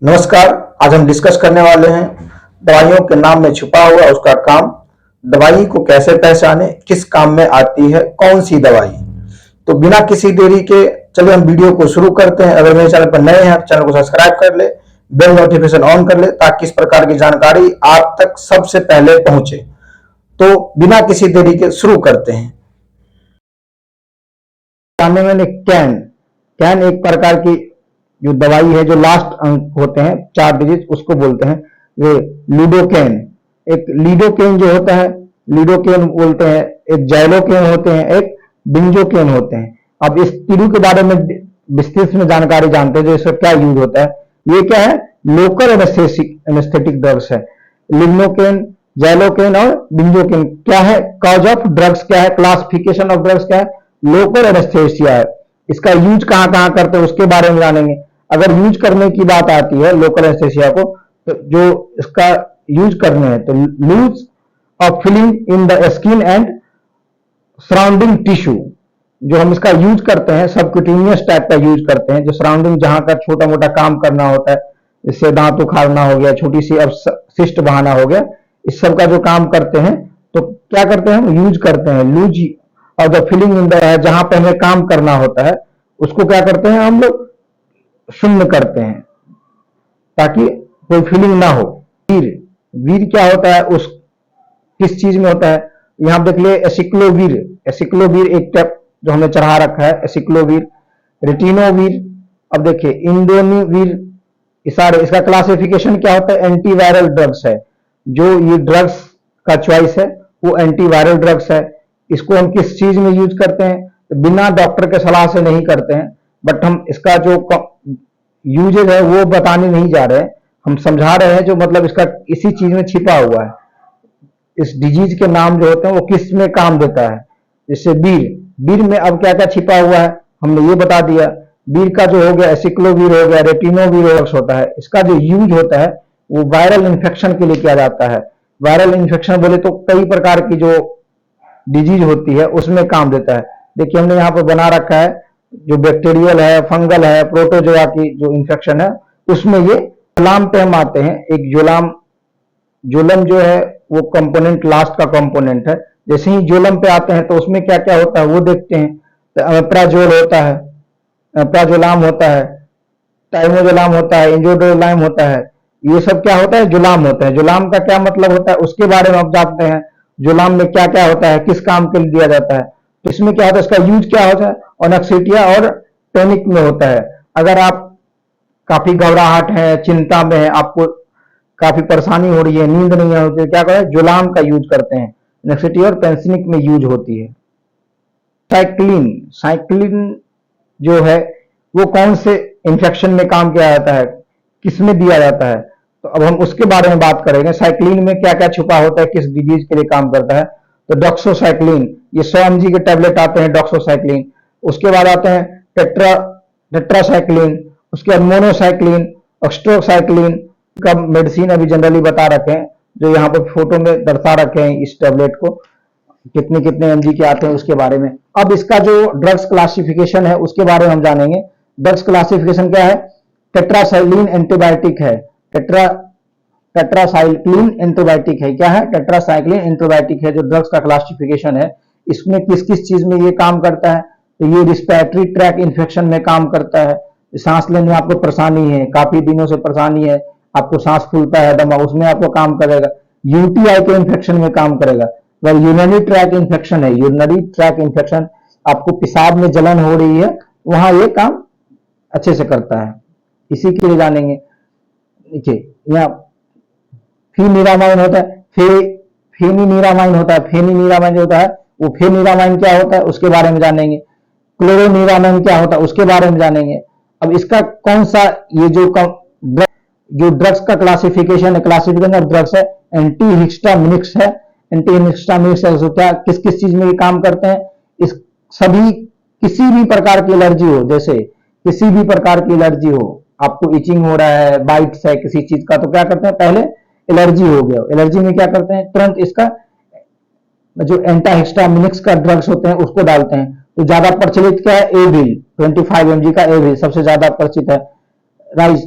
नमस्कार। आज हम डिस्कस करने वाले हैं दवाइयों के नाम में छुपा हुआ उसका काम। दवाई को कैसे पहचाने, किस काम में आती है, कौन सी दवाई। तो बिना किसी देरी के चलिए हम वीडियो को शुरू करते हैं। अगर मेरे चैनल पर नए हैं, चैनल को सब्सक्राइब कर ले, बेल नोटिफिकेशन ऑन कर ले, ताकि इस प्रकार की जानकारी आप तक सबसे पहले पहुंचे। तो बिना किसी देरी के शुरू करते हैं। सामने मैंने कैन कैन एक प्रकार की जो दवाई है, जो लास्ट अंक होते हैं 4 डिजिट, उसको बोलते हैं वे लूडोकेन। एक लीडोकेन जो होता है, लीडोकेन बोलते हैं। एक जाइलोकेन होते हैं, एक बिंजोकेन होते हैं। अब इस तीनों के बारे में विस्तृत में जानकारी जानते हैं, जो इसका क्या यूज होता है। ये क्या है? लोकल एनेस्थेटिक ड्रग्स है। लिग्नोकेन, जाइलोकेन और बिंजोकेन क्या है? कॉज ऑफ ड्रग्स क्या है? क्लासिफिकेशन ऑफ ड्रग्स क्या है? लोकल एनेस्थेसिया है। इसका यूज कहां कहां करते हैं उसके बारे में जानेंगे। अगर यूज करने की बात आती है लोकल एनेस्थेसिया को, तो जो इसका यूज करने हैं तो lose of feeling in the skin and surrounding tissue, जो हम इसका यूज करते हैं सबक्यूटेनियस टाइप का यूज करते हैं, जो सराउंडिंग जहां का छोटा मोटा काम करना होता है, इससे दांत उखाड़ना हो गया, छोटी सी अब सिस्ट बहाना हो गया, इस सब का जो काम करते हैं, तो क्या करते हैं हम? यूज करते हैं लूज और द फीलिंग इन द, जहां पर हमें काम करना होता है उसको क्या करते हैं हम लोग? शून्य करते हैं, ताकि कोई फीलिंग ना हो। वीर, वीर क्या होता है? उस किस चीज में होता है? यहां देख लिए एसिक्लोवीर। एसिक्लोवीर एक टाइप जो हमने चढ़ा रखा है, एसिक्लोवीर, रेटिनोवीर। अब देखिए इंडोनिवीर, सारे इसका क्लासिफिकेशन क्या होता है? एंटीवायरल ड्रग्स है। जो ये ड्रग्स का चॉइस है वो एंटीवायरल ड्रग्स है। इसको हम किस चीज में यूज करते हैं? तो बिना डॉक्टर के सलाह से नहीं करते हैं, बट हम इसका जो यूजेज है वो बताने नहीं जा रहे हैं, हम समझा रहे हैं जो मतलब इसका इसी चीज में छिपा हुआ है। इस डिजीज के नाम जो होते हैं वो किस में काम देता है। जैसे बीर, बीर में अब क्या क्या छिपा हुआ है हमने ये बता दिया। बीर का जो हो गया एसिक्लोवीर हो गया, रेटिनोवीर होता है। इसका जो यूज होता है वो वायरल इन्फेक्शन के लिए किया जाता है। वायरल इन्फेक्शन बोले तो कई प्रकार की जो डिजीज होती है उसमें काम देता है। देखिए हमने यहाँ पर बना रखा है, जो बैक्टीरियल है, फंगल है, प्रोटोजोआ की जो इन्फेक्शन है उसमें ये जोलाम पे हम आते हैं। एक जोलाम, जोलम जो है वो कंपोनेंट लास्ट का कंपोनेंट है। जैसे ही जोलम पे आते हैं तो उसमें क्या क्या होता है वो देखते हैं। तो अमेप्राजोल होता है, अमेप्राजोलाम होता है, टाइमोजोलाम होता है, इंजोडोलाम होता है। ये सब क्या होता है? जुलाम होता है। जुलाम का क्या मतलब होता है उसके बारे में आप जानते हैं। जुलाम में क्या क्या होता है, किस काम के लिए दिया जाता है। तो इसमें क्या होता है, इसका यूज क्या होता है? ऑनक्सिटिया और पैनिक में होता है। अगर आप काफी घबराहट है, चिंता में है, आपको काफी परेशानी हो रही है, नींद नहीं आ रही है, क्या करें? जुलाम का यूज करते हैं। ऑनक्सिटिया और पेंसिनिक में यूज होती है। साइक्लिन, साइक्लिन जो है वो कौन से इंफेक्शन में काम किया जाता है, किसमें दिया जाता है, तो अब हम उसके बारे में बात करेंगे। साइक्लिन में क्या क्या छुपा होता है, किस डिजीज के लिए काम करता है। तो डॉक्सोसाइक्लिन, ये 100 mg के टैबलेट आते हैं डॉक्सोसाइक्लिन। उसके बाद आते हैं टेट्रासाइक्लिन, उसके बाद मोनोसाइक्लिन, ऑक्सट्रोसाइक्लिन का मेडिसिन अभी जनरली बता रखे हैं, जो यहाँ पर फोटो में दर्शा रखे हैं इस टैबलेट को, कितने कितने एमजी के आते हैं उसके बारे में। अब इसका जो ड्रग्स क्लासिफिकेशन है उसके बारे में हम जानेंगे। ड्रग्स क्लासिफिकेशन क्या है? टेट्रासाइक्लिन एंटीबायोटिक है। टेट्रासाइक्लिन एंटीबायोटिक है। क्या है? टेट्रासाइक्लिन एंटीबायोटिक है जो ड्रग्स का क्लासिफिकेशन है। इसमें किस किस चीज में ये काम करता है? तो ये रिस्पिरेटरी ट्रैक इन्फेक्शन में काम करता है। सांस लेने में आपको परेशानी है, काफी दिनों से परेशानी है, आपको सांस फूलता है, दमा, उसमें आपको काम करेगा। यूटीआई के इन्फेक्शन में काम करेगा। अगर यूरिनरी ट्रैक इन्फेक्शन है, यूरिनरी ट्रैक इन्फेक्शन, आपको पेशाब में जलन हो रही है, वहां ये काम अच्छे से करता है। इसी के लिए जानेंगे। देखिए यहाँ फिनिरामाइन होता है, फेनिरामाइन होता है। फेनिरामाइन जो होता है वो फेनिरामाइन क्या होता है उसके बारे में जानेंगे। क्लोरोनिरामाइन क्या होता है उसके बारे में जानेंगे। अब इसका कौन सा ये जो ड्रग्स का क्लासिफिकेशन है, क्लासिफिकेशन ऑफ ड्रग्स है, एंटीहिस्टामिनिक्स है। एंटीहिस्टामिनिक्स क्या, किस किस चीज में ये काम करते हैं? इस सभी किसी भी प्रकार की एलर्जी हो, जैसे किसी भी प्रकार की एलर्जी हो, आपको इचिंग हो रहा है, बाइट्स है किसी चीज का, तो क्या करते हैं? पहले एलर्जी हो गया, एलर्जी में क्या करते हैं? तुरंत इसका जो एंटाहिस्टामिनिक्स का ड्रग्स होते हैं उसको डालते हैं। तो ज्यादा प्रचलित क्या है? एविल, 25 mg का एविल सबसे ज्यादा परिचित है। राइज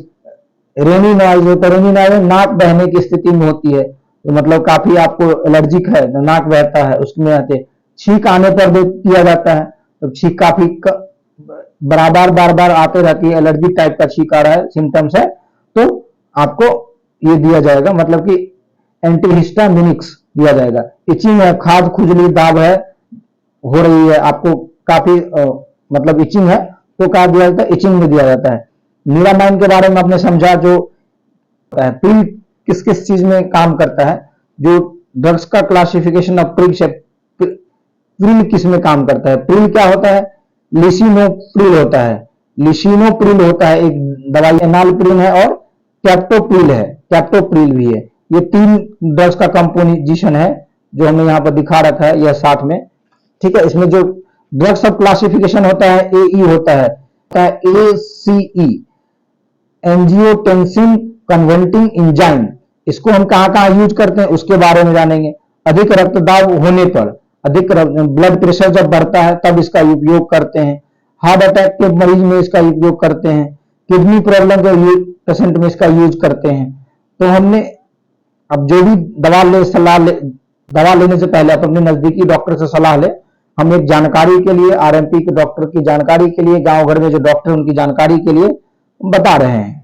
रेनी नॉइज होता है, रेनी नॉइज नाक बहने की स्थिति में होती है, तो मतलब काफी आपको एलर्जिक है, नाक बहता है, उसमें आते छींक आने पर दिया जाता है, तो छींक काफी बराबर बार बार आते रहती है, एलर्जी टाइप का छींक आ रहा है, सिम्टम्स है, तो आपको ये दिया जाएगा, मतलब कि एंटीहिस्टामिनिक्स दिया जाएगा। इचिंग है, खाद खुजली दाब है, हो रही है आपको काफी मतलब इचिंग है, तो क्या दिया जाता है, इचिंग में दिया जाता है। मीरामाइन के बारे में आपने समझा, जो प्रिल किस किस चीज में काम करता है, जो ड्रग्स का क्लासिफिकेशन ऑफ प्रिल किस में काम करता है। प्रिल क्या होता है, लिसिनोप्रिल होता है, लिसिनोप्रिल होता है एक दवाई, एनालप्रिल है और कैप्टोप्रिल है, कैप्टोप्रिल भी है। ये 3 ड्रग्स का कंपोजिशन है जो हमने यहाँ पर दिखा रखा है, यह साथ में, ठीक है। इसमें जो ड्रग्स ऑफ क्लासिफिकेशन होता है, एई होता है ACE, एंजियोटेंसिन कन्वर्टिंग एंजाइम। इसको हम कहां कहां यूज करते हैं उसके बारे में जानेंगे। अधिक रक्तदाब होने पर, अधिक ब्लड प्रेशर जब बढ़ता है तब इसका उपयोग करते हैं। हार्ट अटैक के मरीज में इसका उपयोग करते हैं। किडनी प्रॉब्लम के पेशेंट में इसका यूज करते हैं। तो हमने अब जो भी दवा लेने से पहले आप अपने नजदीकी डॉक्टर से सलाह ले। हम एक जानकारी के लिए, आरएमपी के डॉक्टर की जानकारी के लिए, गांव घर में जो डॉक्टर उनकी जानकारी के लिए बता रहे हैं।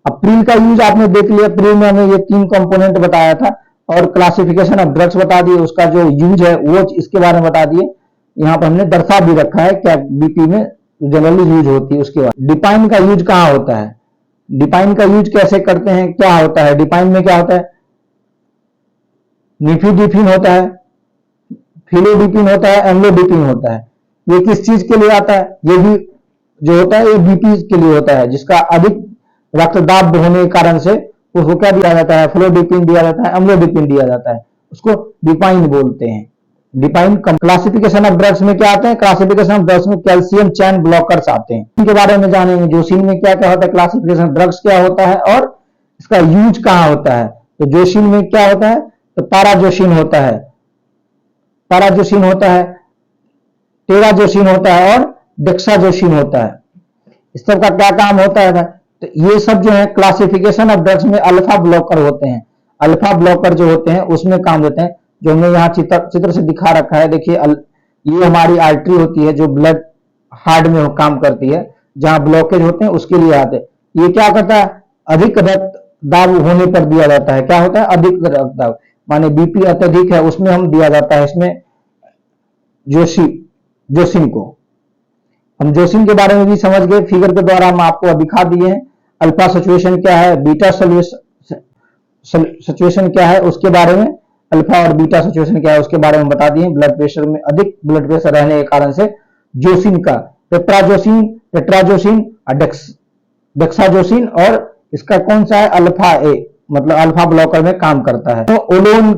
अब प्रिल का यूज आपने देख लिया, प्रिल में हमें ये 3 कंपोनेंट बताया था और क्लासिफिकेशन ऑफ ड्रग्स बता दिए, उसका जो यूज है वो इसके बारे में बता दिए। यहाँ पर हमने दर्शा भी रखा है क्या बीपी में जनरली यूज होती है। उसके बाद डिपाइन का यूज कहाँ होता है, डिपाइन का यूज कैसे करते हैं, क्या होता है डिपाइन में, क्या होता है, निफिडिपिन होता है, फिलोडिपिन होता है, एम्लोडिपिन होता है। ये किस चीज के लिए आता है, ये भी जो होता है ये बीपी के लिए होता है, जिसका अधिक रक्तदाब होने के कारण से उसको क्या दिया जाता है, फ्लोडिपिन दिया जाता है, एम्लोडिपिन दिया जाता है, उसको डिपाइन बोलते हैं। डिपाइन क्लासिफिकेशन ऑफ ड्रग्स में क्या आते हैं, क्लासिफिकेशन ऑफ ड्रग्स में कैल्शियम चैन ब्लॉकर्स आते हैं, इनके बारे में जानेंगे। जोशीन में क्या क्या होता है, क्लासिफिकेशन ड्रग्स क्या होता है और इसका यूज कहां होता है। तो जोशीन में क्या होता है, तो पैराजोशिन होता है, पैराजोशिन होता है, टेराजोशिन होता है और डेक्साजोशिन होता है। इस सब का क्या काम होता है, तो ये सब जो है क्लासिफिकेशन ऑफ ड्रग्स में अल्फा ब्लॉकर होते हैं। अल्फा ब्लॉकर जो होते हैं उसमें काम देते हैं, जो हमने यहाँ चित्र से दिखा रखा है। देखिए ये हमारी आर्टरी होती है जो ब्लड हार्ट में काम करती है, जहां ब्लॉकेज होते हैं उसके लिए आते हैं। ये क्या करता है, अधिक रक्तदाब होने पर दिया जाता है। क्या होता है, अधिक रक्तदाब, माने बीपी अत्यधिक है उसमें हम दिया जाता है इसमें जोशिन को। हम जोशिन के बारे में भी समझ गए, फिगर के द्वारा हम आपको दिखा दिए हैं। अल्फा सिचुएशन क्या है, बीटा सिचुएशन क्या है उसके बारे में, अल्फा और बीटा सिचुएशन क्या है उसके बारे में बता दिए। ब्लड प्रेशर में अधिक ब्लड प्रेशर रहने के कारण से जोशिन का टेट्राजोशिन डेक्साजोशिन और इसका कौन सा है, अल्फा ए, मतलब अल्फा ब्लॉकर में काम करता है। तो ओलोन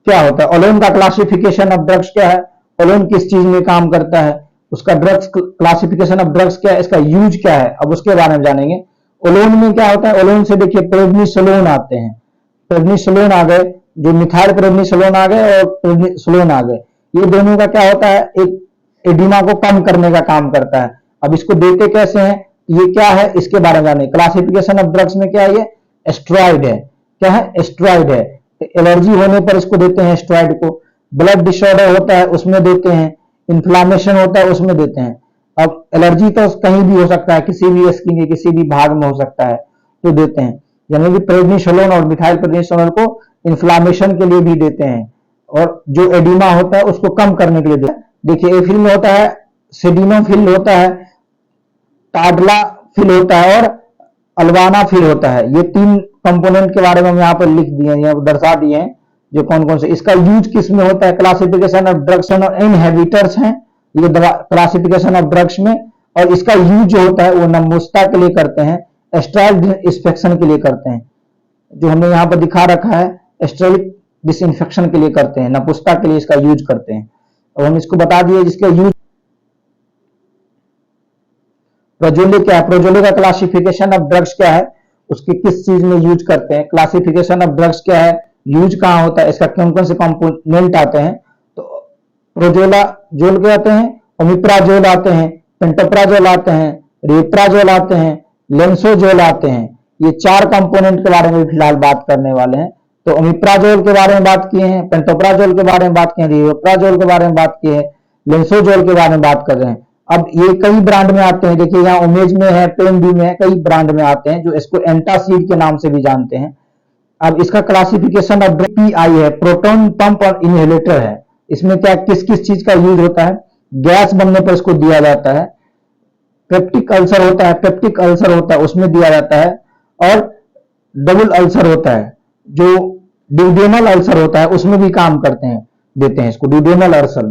क्या होता है, ओलोन का क्लासिफिकेशन ऑफ ड्रग्स क्या है, ओलोन किस चीज में काम करता है, उसका ड्रग्स क्लासिफिकेशन ऑफ ड्रग्स क्या है, इसका यूज क्या है, अब उसके बारे में जानेंगे। ओलोन में क्या होता है, ओलोन से देखिए प्रेडनिसोलोन आते हैं, प्रेडनिसोलोन आ गए, जो मिथाइल प्रेडनिसोलोन आ गए और प्रेडनिसोलोन आ गए। ये दोनों का क्या होता है, एक एडिमा को कम करने का काम करता है। अब इसको देते कैसे हैं, ये क्या है इसके बारे में जाने। क्लासिफिकेशन ऑफ ड्रग्स में क्या है, ये एस्ट्रॉइड है, क्या है, एस्ट्रॉइड है। एलर्जी होने पर इसको देते हैं एस्ट्रॉइड को। ब्लड डिसऑर्डर होता है उसमें देते हैं, इन्फ्लामेशन होता है उसमें देते हैं। अब एलर्जी तो कहीं भी हो सकता है, किसी भी स्किन के किसी भी भाग में हो सकता है, तो देते हैं। यानी कि प्रेडनिसोलोन और मिथाइल प्रेडनिसोलोन को इन्फ्लामेशन के लिए भी देते हैं, और जो एडिमा होता है उसको कम करने के लिए देते हैं। देखिए एफिल में होता है, सिडिनोफिल होता है, टाडलाफिल होता है और अल्वानाफिल होता है। ये 3 कंपोनेंट के बारे में हम यहाँ पर लिख दिए हैं, दर्शा दिए हैं जो कौन कौन से। इसका यूज किस में होता है, क्लासिफिकेशन ऑफ ड्रग्स और इनहेबिटर्स हैं ये दवा क्लासिफिकेशन ऑफ ड्रग्स में। और इसका यूज जो होता है वो नपुंसकता के लिए करते हैं, स्टेराइल डिसइंफेक्शन के लिए करते हैं, जो हमने यहाँ पर दिखा रखा है, स्टेराइल डिसइंफेक्शन के लिए करते हैं, नपुंसकता के लिए इसका यूज करते हैं। और हम इसको बता दिए जिसका यूज। प्रोजोले क्या है, प्रोजोले का क्लासिफिकेशन ऑफ ड्रग्स क्या है, उसके किस चीज में यूज करते हैं, क्लासिफिकेशन ऑफ ड्रग्स क्या है, यूज कहां होता है, इसका कौन कौन से कंपोनेंट आते हैं। तो प्रोजोला जोल के आते हैं, ओमिप्राजोल आते हैं, पेंटोप्राजोल आते हैं, रेट्राजोल आते हैं, लेंसोजोल आते हैं। ये 4 कंपोनेंट के बारे में फिलहाल बात करने वाले हैं। तो ओमिप्राजोल के बारे में बात किए हैं, पेंटोप्राजोल के बारे में बात किए हैं, रियोप्राजोल के बारे में बात किए हैं, लेंसोजोल के बारे में बात कर रहे हैं। अब ये कई ब्रांड में आते हैं, देखिए यहाँ ओमेज में है, पेन-बी में है, कई ब्रांड में आते हैं जो इसको एंटासिड के नाम से भी जानते हैं। अब इसका क्लासिफिकेशन अब पीआई है, प्रोटॉन पंप और इनहेलेटर है। इसमें क्या किस किस चीज का यूज होता है, गैस बनने पर इसको दिया जाता है, पेप्टिक अल्सर होता है, पेप्टिक अल्सर होता है उसमें दिया जाता है, और डबल अल्सर होता है, जो ड्यूडेनल अल्सर होता है उसमें भी काम करते हैं, देते हैं इसको ड्यूडेनल अल्सर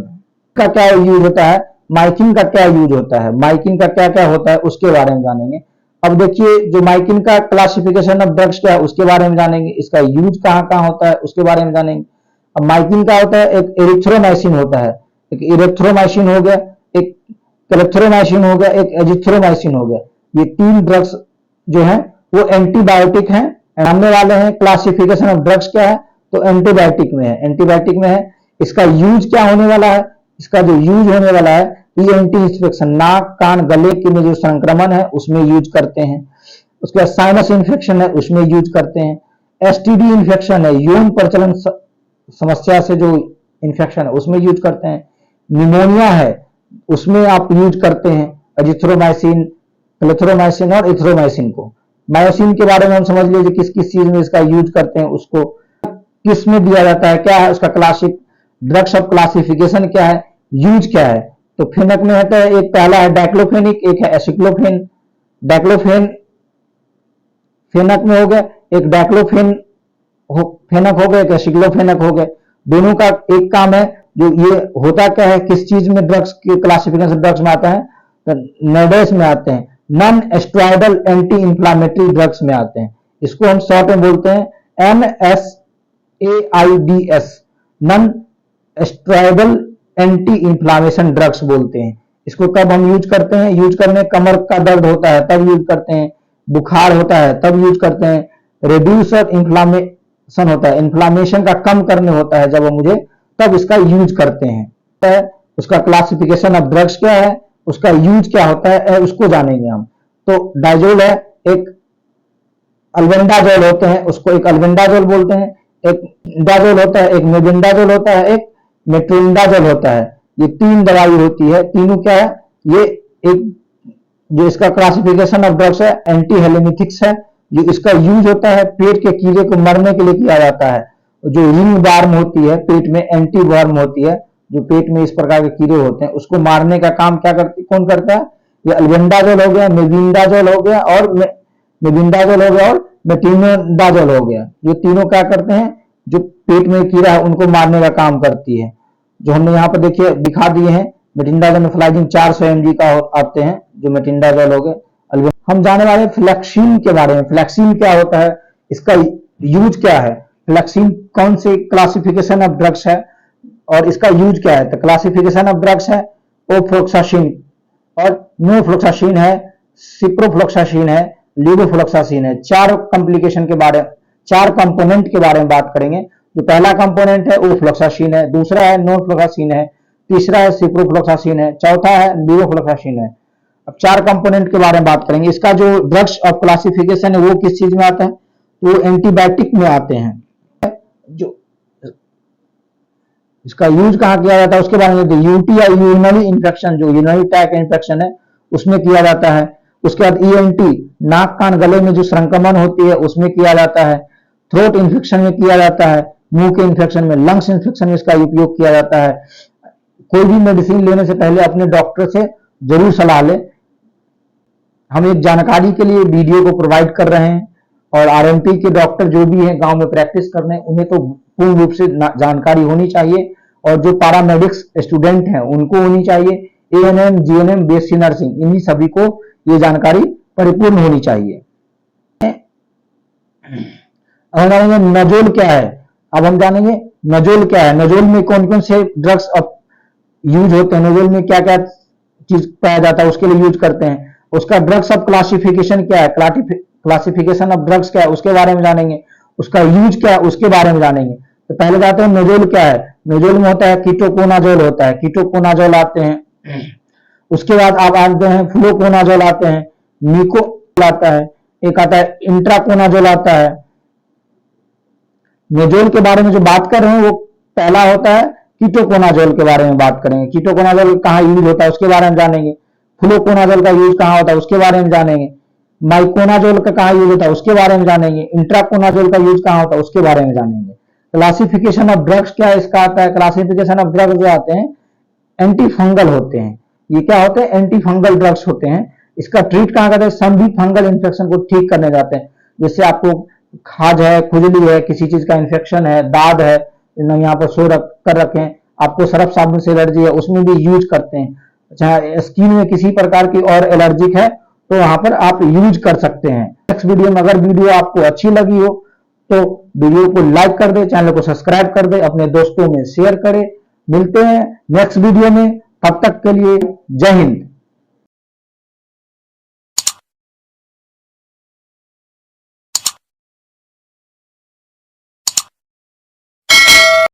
का क्या यूज होता है, माइकिन का क्या यूज होता है, माइकिन का क्या क्या होता है उसके बारे में जानेंगे। अब देखिए जो माइकिन का क्लासिफिकेशन ऑफ ड्रग्स क्या है उसके बारे में जानेंगे, इसका यूज कहाँ कहाँ होता है उसके बारे में जानेंगे। अब माइकिन का होता है, एक एरिथ्रोमाइसिन होता है, एक इरेथ्रोमाइसिन हो गया, एक क्लेप्थोमाइसिन हो गया, एक एजिथ्रोमाइसिन हो गया। ये 3 ड्रग्स जो है वो एंटीबायोटिक हैं, सामने वाले हैं। क्लासिफिकेशन ऑफ ड्रग्स क्या है, तो एंटीबायोटिक में है, एंटीबायोटिक में है। इसका यूज क्या होने वाला है, इसका जो यूज होने वाला है ये एंटी इंफेक्शन, नाक कान गले के में जो संक्रमण है उसमें यूज करते हैं। उसके बाद साइनस इन्फेक्शन है उसमें यूज करते हैं। एसटीडी इन्फेक्शन है, यौन प्रचलन समस्या से जो इन्फेक्शन है उसमें यूज करते हैं। निमोनिया है उसमें आप यूज करते हैं एजिथ्रोमाइसिन, क्लेथ्रोमाइसिन और इथ्रोमाइसिन को। मायोसिन के बारे में हम समझ लीजिए किस किस चीज में इसका यूज करते हैं, उसको किस में दिया जाता है, क्या है उसका क्लासिक ड्रग्स ऑफ क्लासिफिकेशन क्या है, यूज क्या है। तो फेनक में होता है, एक पहला है डाइक्लोफेनिक, एक है एसिक्लोफेन। डाइक्लोफेन फेनक में हो गया, एक डाइक्लोफेन फेनक हो गया, एक एसिक्लोफेनक हो गया। दोनों का एक काम है, जो ये होता क्या है, किस चीज में ड्रग्स के क्लासिफिकेशन ड्रग्स में आता है, तो नेडेस में आते हैं, non steroidal anti inflammatory drugs में आते हैं। इसको हम शॉर्ट में बोलते हैं NSAIDs, non steroidal anti inflammation drugs बोलते हैं। इसको कब हम यूज करते हैं, यूज करने कमर का दर्द होता है तब यूज करते हैं, बुखार होता है तब यूज करते हैं, रिड्यूस ऑफ इंफ्लामेशन होता है, इंफ्लामेशन का कम करने होता है जब मुझे, तब इसका यूज करते हैं। उसका क्लासिफिकेशन ऑफ ड्रग्स क्या है, उसका यूज क्या होता है उसको जानेंगे हम। तो डाइजोल है, एक अल्बेंडाजोल होते हैं, उसको एक अल्बेंडाजोल बोलते हैं, एक डाजोल होता है, एक मेबेंडाजोल होता है, एक मेट्रोनिडाजोल होता है। ये 3 दवाई होती है, तीनों क्या है, ये एक जो इसका क्लासिफिकेशन ऑफ ड्रग्स है एंटी हेलेमिथिक्स है। जो इसका यूज होता है पेट के कीड़े को मरने के लिए किया जाता है। जो रिंग वार्म होती है पेट में, एंटी वर्म होती है, जो पेट में इस प्रकार के कीड़े होते हैं उसको मारने का काम क्या करती कौन करता है, ये अल्बेंडाजोल हो गया, मेबिंडाजोल हो गया और मेबिंडाजोल हो गया और मेट्रोनिडाजोल हो गया। ये तीनों क्या करते हैं, जो पेट में कीड़ा है उनको मारने का काम करती है। जो हमने यहाँ पर देखिए दिखा दिए हैं, मेटिंडाजोल फ्लाइजिन 400 mg का आते हैं, जो मेटिंडाजोल हो गए। हम जाने वाले फ्लेक्सीन के बारे में। फ्लेक्सीन क्या होता है, इसका यूज क्या है, फ्लेक्सीन कौन से क्लासिफिकेशन ऑफ ड्रग्स है और इसका यूज क्या है। तो क्लासिफिकेशन ऑफ ड्रग्स है ओफ्लोक्सासिन और नोफ्लोक्सासिन है, सिप्रोफ्लोक्सासिन है, लीवोफ्लोक्सासिन है। 4 कॉम्प्लिकेशन के बारे, 4 कंपोनेंट के बारे में बात करेंगे। जो पहला कंपोनेंट है ओफ्लोक्सासिन है, दूसरा है नोफ्लोक्सासिन है, तीसरा है सिप्रोफ्लोक्सासिन है, चौथा है लीवोफ्लोक्सासिन है। अब 4 कंपोनेंट के बारे में बात करेंगे। इसका जो ड्रग्स ऑफ क्लासिफिकेशन है वो किस चीज में आता है, तो एंटीबायोटिक में आते हैं। जो इसका यूज कहां किया जाता है उसके बारे में, यूटीआई यूरिनरी इन्फेक्शन, जो यूरिनरी ट्रैक्ट इन्फेक्शन है उसमें किया जाता है। उसके बाद ईएनटी, नाक कान गले में जो संक्रमण होती है उसमें किया जाता है। थ्रोट इन्फेक्शन में किया जाता है, मुंह के इन्फेक्शन में, लंग्स इन्फेक्शन में इसका उपयोग किया जाता है। कोई भी मेडिसिन लेने से पहले अपने डॉक्टर से जरूर सलाह ले। हम एक जानकारी के लिए वीडियो को प्रोवाइड कर रहे हैं और आरएमपी के डॉक्टर जो भी हैं गांव में प्रैक्टिस कर रहे हैं उन्हें तो पूर्ण रूप से जानकारी होनी चाहिए, और जो पैरामेडिक्स स्टूडेंट हैं उनको होनी चाहिए, एएनएम जीएनएम बीएससी नर्सिंग, इन्हीं सभी को ये जानकारी परिपूर्ण होनी चाहिए। अब हम जानेंगे नजोल क्या है। अब हम जानेंगे नजोल क्या है, नजोल में कौन कौन से ड्रग्स यूज होते हैं, नजोल में क्या क्या चीज पाया जाता है उसके लिए यूज करते हैं। उसका ड्रग्स ऑफ क्लासिफिकेशन क्या है, क्लासिफिकेशन ऑफ ड्रग्स क्या है उसके बारे में जानेंगे। उसका यूज क्या है उसके बारे में जानेंगे। तो पहले जाते हैं नजोल क्या है। नजोल में होता है कीटोकोनाजोल होता है, कीटोकोनाजोल आते हैं। उसके बाद आप आते हैं फ्लोकोनाजोल आते हैं, आता है, एक आता है इंट्राकोनाजोल आता है। मेजोल के बारे में जो बात कर रहे हैं वो पहला होता है कीटोकोनाजोल के बारे में बात करेंगे। कीटोकोनाजोल कहाँ यूज होता है उसके बारे में जानेंगे। फ्लुकोनाजोल का यूज कहाँ होता है उसके बारे में जानेंगे। माइकोनाजोल का कहाँ यूज होता है उसके बारे में जानेंगे। इंट्राकोनाजोल का यूज कहाँ होता है उसके बारे में जानेंगे। क्लासिफिकेशन ऑफ ड्रग्स क्या है इसका आता है। क्लासिफिकेशन ऑफ ड्रग्स जो आते हैं एंटी फंगल होते हैं। ये क्या होते हैं? एंटी फंगल ड्रग्स होते हैं। इसका ट्रीट कहाँ करते हैं? सम भी फंगल इन्फेक्शन को ठीक करने जाते हैं। जैसे आपको खाज है, खुजली है, किसी चीज का इन्फेक्शन है, दाद है, यहाँ पर शो कर रखें, आपको सर्फ साबुन से एलर्जी है, उसमें भी यूज करते हैं। अच्छा, स्किन में किसी प्रकार की और एलर्जिक है तो वहां पर आप यूज कर सकते हैं। नेक्स्ट वीडियो में अगर वीडियो आपको अच्छी लगी हो तो वीडियो को लाइक कर दे, चैनल को सब्सक्राइब कर दे, अपने दोस्तों में शेयर करें। मिलते हैं नेक्स्ट वीडियो में, तब तक के लिए जय हिंद।